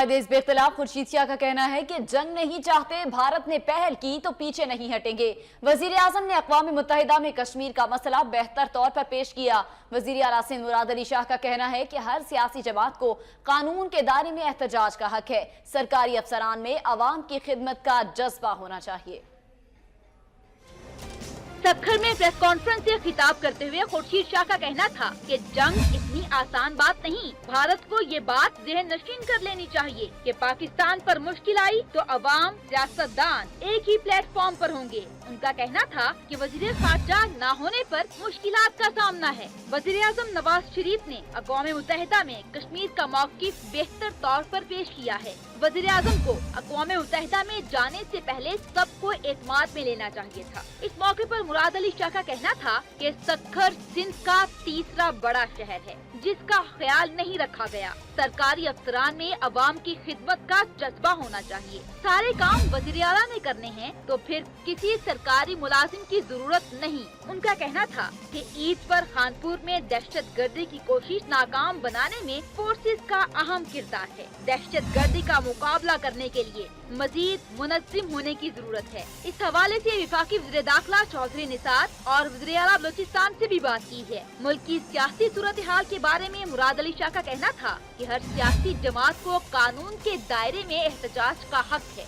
देश बेख्तिलाफ खुर्शीद शाह का कहना है कि जंग नहीं चाहते, भारत ने पहल की तो पीछे नहीं हटेंगे। वजीर आजम ने अक़वाम मुत्तहिदा में कश्मीर का मसला बेहतर तौर पर पेश किया। वजीर आला सिंध मुराद अली शाह का कहना है कि हर सियासी जमात को कानून के दायरे में एहतजाज का हक है। सरकारी अफसरान में अवाम की खिदमत का जज्बा होना चाहिए। सखर में प्रेस कॉन्फ्रेंस से खिताब करते हुए खुर्शीद शाह का कहना था कि जंग इतनी आसान बात नहीं। भारत को ये बात ज़हन नशीन कर लेनी चाहिए कि पाकिस्तान पर मुश्किल आई तो अवाम सियासतदान एक ही प्लेटफॉर्म पर होंगे। उनका कहना था कि वज़ीर ख़ारजा न होने पर मुश्किलात का सामना है। वज़ीर आज़म नवाज शरीफ ने अक़वाम मुत्तहिदा में कश्मीर का मौक़िफ़ बेहतर तौर पर पेश किया है। वज़ीर आज़म को अक़वाम मुत्तहिदा में जाने से पहले सबको एतमाद में लेना चाहिए था। इस मौके पर मुराद अली शाह का कहना था कि सखर सिंध का तीसरा बड़ा शहर है जिसका ख्याल नहीं रखा गया। सरकारी अफसरान में अवाम की खिदमत का जज्बा होना चाहिए। सारे काम वज़ीर आला ने करने हैं तो फिर किसी सरकारी मुलाजिम की जरूरत नहीं। उनका कहना था कि ईद पर खानपुर में दहशत गर्दी की कोशिश नाकाम बनाने में फोर्सेस का अहम किरदार है। दहशत गर्दी का मुकाबला करने के लिए मजीद मुनज़्ज़िम होने की जरूरत है। इस हवाले से वफाकी वज़ीर दाखिला चौधरी निसार और वज़ीर आला बलूचिस्तान से भी बात की है। मुल्क की सियासी सूरत हाल के बारे में मुराद अली शाह का कहना था कि हर सियासी जमात को कानून के दायरे में एहतजाज का हक है।